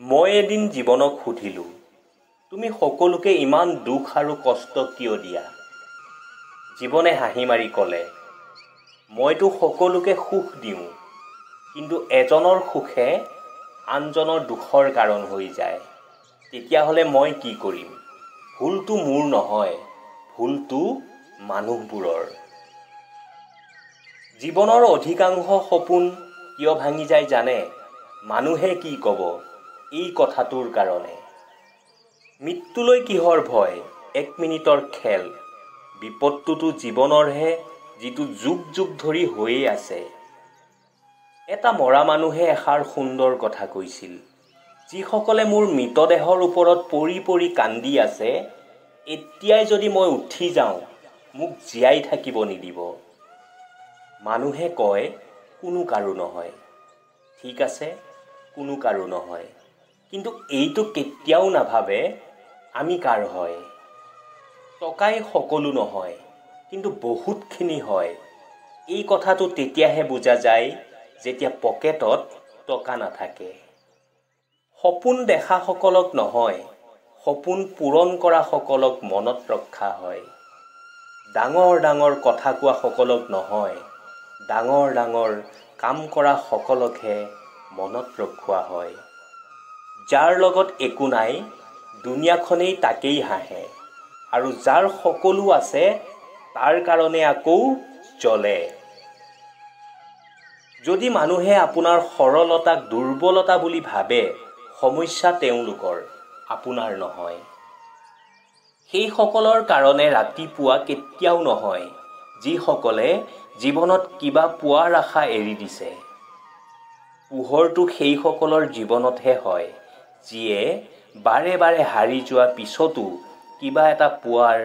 মই এদিন জীৱনক সুধিলোঁ, তুমি সকলোকে ইমান দুখ আৰু কষ্ট কিয় দিয়া? জীৱনে হাঁহি মাৰি ক'লে, মইতো সকলোকে সুখ দিওঁ, কিন্তু এজনৰ সুখে আনজনৰ দুখৰ কাৰণ হৈ যায়। তেতিয়াহ'লে মই কি কৰিম? ভুলটো মোৰ নহয়, ভুলটো মানুহবোৰৰ। জীৱনৰ অধিকাংশ সপোন কিয় ভাঙি যায় জানে? মানুহে কি ক'ব এই কথাটোৰ কাৰণে। মৃত্যুলৈ কিহৰ ভয়? 1 মিনিটৰ খেল। বিপদটোতো জীৱনৰহে, যিটো যুগ যুগ ধৰি হৈয়ে আছে। এটা মৰা মানুহে এষাৰ সুন্দৰ কথা কৈছিল, যিসকলে মোৰ মৃতদেহৰ ওপৰত পৰি পৰি কান্দি আছে, এতিয়াই যদি মই উঠি যাওঁ, মোক জীয়াই থাকিব নিদিব। মানুহে কয়, কোনো কাৰো নহয়। ঠিক আছে, কোনো কাৰো নহয়। কিন্তু এইটো কেতিয়াও নাভাবে আমি কাৰ হয়। টকাই সকলো নহয়, কিন্তু বহুতখিনি হয়। এই কথাটো তেতিয়াহে বুজা যায়, যেতিয়া পকেটত টকা নাথাকে। সপোন দেখা সকলক নহয়, সপোন পূৰণ কৰা সকলক মনত ৰখা হয়। ডাঙৰ ডাঙৰ কথা কোৱা সকলক নহয়, ডাঙৰ ডাঙৰ কাম কৰা সকলকহে মনত ৰখোৱা হয়। যাৰ লগত একো নাই, দুনিয়াখনেই তাকেই হাঁহে, আৰু যাৰ সকলো আছে, তাৰ কাৰণে আকৌ জ্বলে। যদি মানুহে আপোনাৰ সৰলতাক দুৰ্বলতা বুলি ভাবে, সমস্যা তেওঁলোকৰ, আপোনাৰ নহয়। সেই সকলৰ কাৰণে ৰাতিপুৱা কেতিয়াও নহয়, যিসকলে জীৱনত কিবা পোৱাৰ আশা এৰি দিছে। পোহৰটো সেই সকলৰ জীৱনতহে হয়, যিয়ে বাৰে বাৰে হাৰি যোৱা পিছতো কিবা এটা পোৱাৰ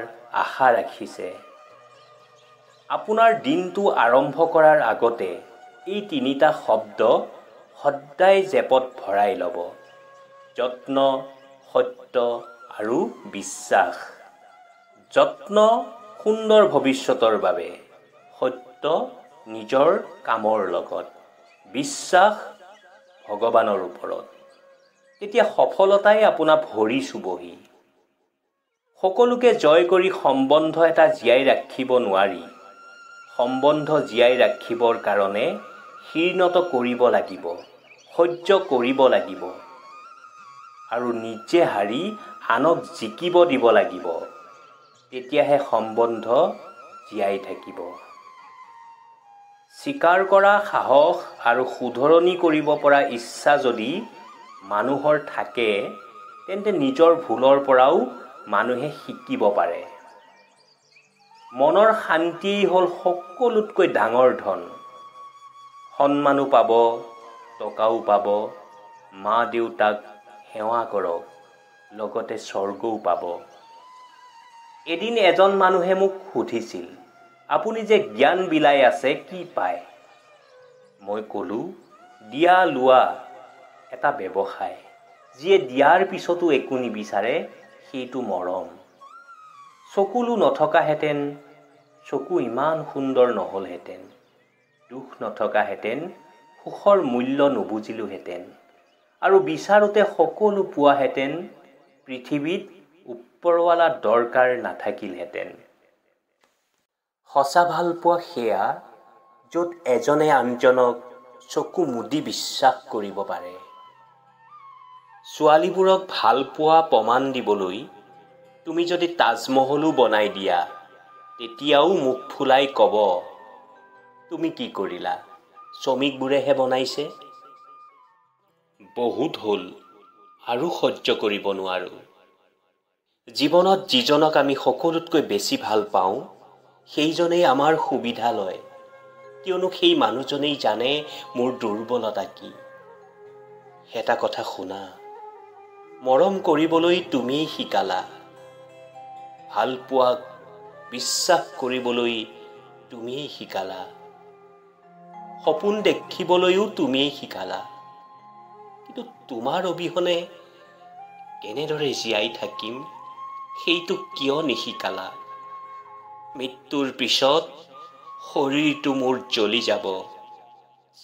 আশা ৰাখিছে। আপোনাৰ দিনটো আৰম্ভ কৰাৰ আগতে এই 3টা শব্দ সদায় জেপত ভৰাই ল'ব: যত্ন, সত্য আৰু বিশ্বাস। যত্ন সুন্দৰ ভৱিষ্যতৰ বাবে, সত্য নিজৰ কামৰ লগত, বিশ্বাস ভগৱানৰ ওপৰত। তেতিয়া সফলতাই আপোনাক ভৰি চুবহি। সকলোকে জয় কৰি সম্বন্ধ এটা জীয়াই ৰাখিব নোৱাৰি। সম্বন্ধ জীয়াই ৰাখিবৰ কাৰণে শীৰ্ণত কৰিব লাগিব, সহ্য কৰিব লাগিব, আৰু নিজে হাৰি আনক জিকিব দিব লাগিব। তেতিয়াহে সম্বন্ধ জীয়াই থাকিব। স্বীকাৰ কৰা সাহস আৰু শুধৰণি কৰিব পৰা ইচ্ছা যদি মানুহৰ থাকে, তেন্তে নিজৰ ভুলৰ পৰাও মানুহে শিকিব পাৰে। মনৰ শান্তিয়েই হ'ল সকলোতকৈ ডাঙৰ ধন। সন্মানো পাব, টকাও পাব, মা দেউতাক সেৱা কৰক, লগতে স্বৰ্গও পাব। এদিন এজন মানুহে মোক সুধিছিল, আপুনি যে জ্ঞান বিলাই আছে, কি পায়? মই ক'লোঁ, দিয়া লোৱা এটা ব্যৱসায়। যিয়ে দিয়াৰ পিছতো একো নিবিচাৰে, সেইটো মৰম। চকুলো নথকাহেঁতেন, চকু ইমান সুন্দৰ নহ'লহেঁতেন। দুখ নথকাহেঁতেন, সুখৰ মূল্য নুবুজিলোহেঁতেন। আৰু বিচাৰোতে সকলো পোৱাহেঁতেন, পৃথিৱীত ওপৰৱালা দৰকাৰ নাথাকিলহেঁতেন। সঁচা ভাল পোৱা সেয়া, য'ত এজনে আনজনক চকু মুদি বিশ্বাস কৰিব পাৰে। ছোৱালীবোৰক ভাল পোৱা প্ৰমাণ দিবলৈ তুমি যদি তাজমহলো বনাই দিয়া, তেতিয়াও মুখ ফুলাই ক'ব, তুমি কি কৰিলা? শ্ৰমিকবোৰেহে বনাইছে। বহুত হ'ল, আৰু সহ্য কৰিব নোৱাৰোঁ। জীৱনত যিজনক আমি সকলোতকৈ বেছি ভাল পাওঁ, সেইজনেই আমাৰ সুবিধা লয়, কিয়নো সেই মানুহজনেই জানে মোৰ দুৰ্বলতা কি। এটা কথা শুনা, মৰম কৰিবলৈ তুমিয়েই শিকালা, ভাল পোৱাক বিশ্বাস কৰিবলৈ তুমিয়েই শিকালা, সপোন দেখিবলৈও তুমিয়েই শিকালা। কিন্তু তোমাৰ অবিহনে কেনেদৰে জীয়াই থাকিম, সেইটো কিয় নিশিকালা? মৃত্যুৰ পিছত শৰীৰটো মোৰ জ্বলি যাব,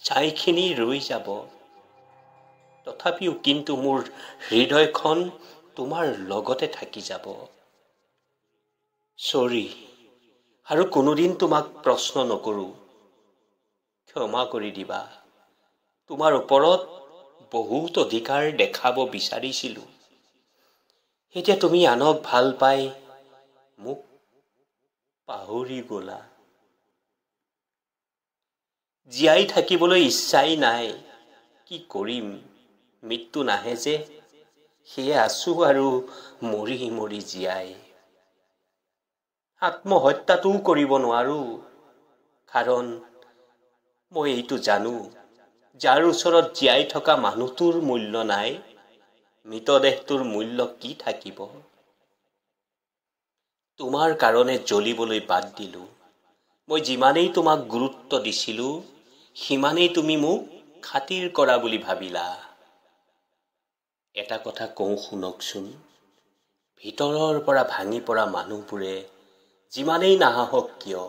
ছাইখিনি ৰৈ যাব, তথাপিও কিন্তু মোৰ হৃদয়খন তোমাৰ লগতে থাকি যাব। চৰি, আৰু কোনোদিন তোমাক প্ৰশ্ন নকৰোঁ। ক্ষমা কৰি দিবা। তোমাৰ ওপৰত বহুত অধিকাৰ দেখাব বিচাৰিছিলোঁ। এতিয়া তুমি আনক ভাল পাই মোক পাহৰি গ'লা। জীয়াই থাকিবলৈ ইচ্ছাই নাই। কি কৰিম, মৃত্যু নাহে যে, সেয়ে আছোঁ আৰু মৰি মৰি জীয়াই। আত্মহত্যাটোও কৰিব নোৱাৰোঁ, কাৰণ মই এইটো জানো, যাৰ ওচৰত জীয়াই থকা মানুহটোৰ মূল্য নাই, মৃতদেহটোৰ মূল্য কি থাকিব। তোমাৰ কাৰণে জ্বলিবলৈ বাদ দিলোঁ। মই যিমানেই তোমাক গুৰুত্ব দিছিলোঁ, সিমানেই তুমি মোক খাতিৰ কৰা বুলি ভাবিলা। এটা কথা কওঁ শুনকচোন, ভিতৰৰ পৰা ভাঙি পৰা মানুহবোৰে যিমানেই নাহাহক কিয়,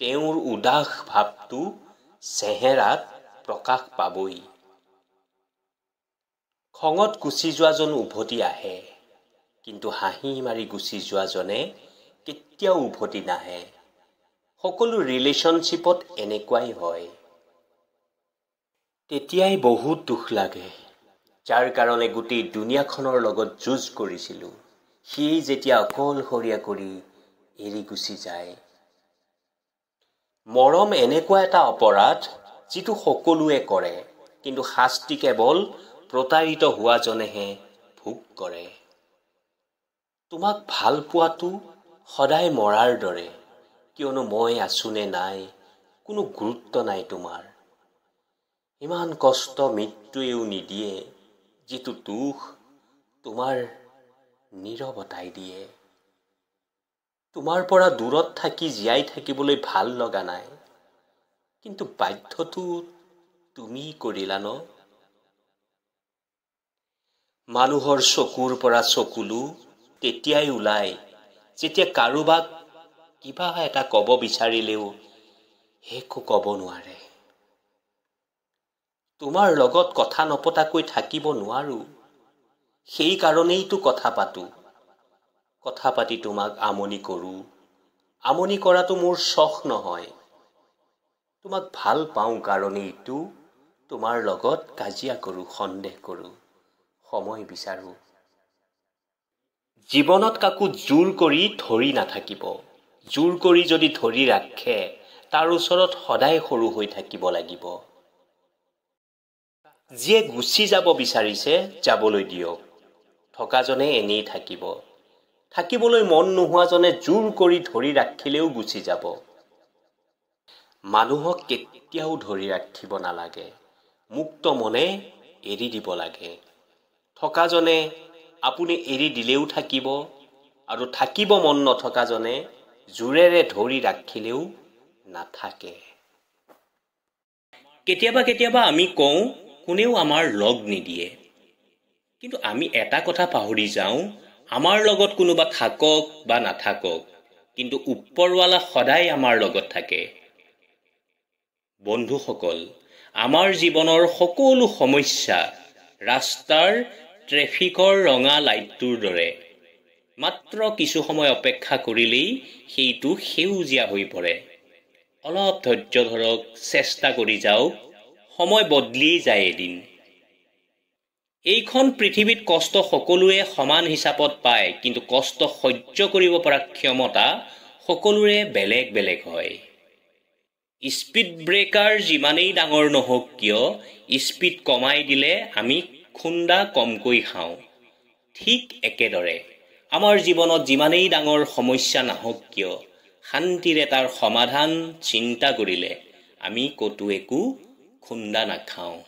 তেওঁৰ উদাস ভাৱটো চেহেৰাত প্ৰকাশ পাবই। খঙত গুচি যোৱাজন উভতি আহে, কিন্তু হাঁহি মাৰি গুচি যোৱাজনে কেতিয়াও উভতি নাহে। সকলো ৰিলেশ্যনশ্বিপত এনেকুৱাই হয়। তেতিয়াই বহুত দুখ লাগে, যাৰ কাৰণে গোটেই দুনিয়াখনৰ লগত যুঁজ কৰিছিলোঁ, সি যেতিয়া অকলশৰীয়া কৰি এৰি গুচি যায়। মৰম এনেকুৱা এটা অপৰাধ যিটো সকলোৱে কৰে, কিন্তু শাস্তি কেৱল প্ৰতাৰিত হোৱাজনেহে ভোগ কৰে। তোমাক ভাল পোৱাটো সদায় মৰাৰ দৰে, কিয়নো মই আছোঁ নে নাই কোনো গুৰুত্ব নাই তোমাৰ। ইমান কষ্ট মৃত্যুৱেও নিদিয়ে, যিটো দুখ তোমাৰ নীৰৱতাই দিয়ে। তোমাৰ পৰা দূৰত থাকি জীয়াই থাকিবলৈ ভাল লগা নাই, কিন্তু বাধ্যটো তুমি কৰিলা ন। মানুহৰ চকুৰ পৰা চকুলো তেতিয়াই ওলাই, যেতিয়া কাৰোবাক কিবা এটা ক'ব বিচাৰিলেও একো ক'ব নোৱাৰে। তোমাৰ লগত কথা নপতাকৈ থাকিব নোৱাৰোঁ, সেই কাৰণেইতো কথা পাতোঁ। কথা পাতি তোমাক আমনি কৰোঁ। আমনি কৰাটো মোৰ চখ নহয়। তোমাক ভাল পাওঁ কাৰণেইতো তোমাৰ লগত কাজিয়া কৰোঁ, সন্দেহ কৰোঁ, সময় বিচাৰোঁ। জীৱনত কাকো জোৰ কৰি ধৰি নাথাকিব। জোৰ কৰি যদি ধৰি ৰাখে, তাৰ ওচৰত সদায় সৰু হৈ থাকিব লাগিব। যিয়ে গুচি যাব বিচাৰিছে, যাবলৈ দিয়ক। থকাজনে এনেই থাকিব। থাকিবলৈ মন নোহোৱাজনে জোৰ কৰি ধৰি ৰাখিলেও গুচি যাব। মানুহক কেতিয়াও ধৰি ৰাখিব নালাগে। মুক্ত মনে এৰি দিব লাগে। থকাজনে আপুনি এৰি দিলেও থাকিব, আৰু থাকিব মন নথকাজনে জোৰেৰে ধৰি ৰাখিলেও নাথাকে। কেতিয়াবা আমি কওঁ, কোনেও আমাৰ লগ নিদিয়ে। কিন্তু আমি এটা কথা পাহৰি যাওঁ, আমাৰ লগত কোনোবা থাকক বা নাথাকক, কিন্তু ওপৰৱালা সদায় আমাৰ লগত থাকে। বন্ধুসকল, আমাৰ জীৱনৰ সকলো সমস্যা ৰাস্তাৰ ট্ৰেফিকৰ ৰঙা লাইটটোৰ দৰে। মাত্ৰ কিছু সময় অপেক্ষা কৰিলেই সেইটো সেউজীয়া হৈ পৰে। অলপ ধৈৰ্য ধৰক, চেষ্টা কৰি যাওক, সময় বদলি যায় এদিন। এইখন পৃথিৱীত কষ্ট সকলোৱে সমান হিচাপত পায়, কিন্তু কষ্ট সহ্য কৰিব পৰা ক্ষমতা সকলোৰে বেলেগ বেলেগ হয়। স্পীড ব্ৰেকাৰ যিমানেই ডাঙৰ নহওক কিয়, স্পীড কমাই দিলে আমি খুন্দা কমকৈ খাওঁ। ঠিক একেদৰে আমাৰ জীৱনত যিমানেই ডাঙৰ সমস্যা নাহক কিয়, শান্তিৰে তাৰ সমাধান চিন্তা কৰিলে আমি ক'তো একো খুন্দা নাখাওঁ।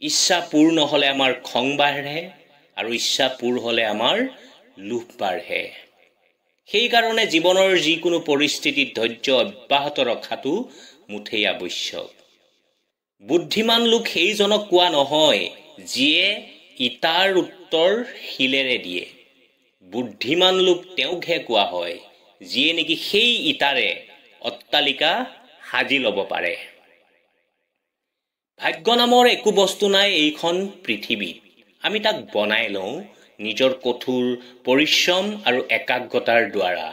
ইচ্ছা পূৰ নহ'লে আমাৰ খং বাঢ়ে, আৰু ইচ্ছা পূৰ হ'লে আমাৰ লোভ বাঢ়ে। সেইকাৰণে জীৱনৰ যিকোনো পৰিস্থিতিত ধৈৰ্য অব্যাহত ৰখাটো মুঠেই আৱশ্যক। বুদ্ধিমান লোক সেইজনক কোৱা নহয়, যিয়ে ইটাৰ উত্তৰ শিলেৰে দিয়ে। বুদ্ধিমান লোক তেওঁকহে কোৱা হয়, যিয়ে নেকি সেই ইটাৰে অট্টালিকা সাজি ল'ব পাৰে। ভাগ্য নামৰ একো বস্তু নাই এইখন পৃথিৱীত। আমি তাক বনাই লওঁ নিজৰ কঠোৰ পৰিশ্ৰম আৰু একাগ্ৰতাৰ দ্বাৰা।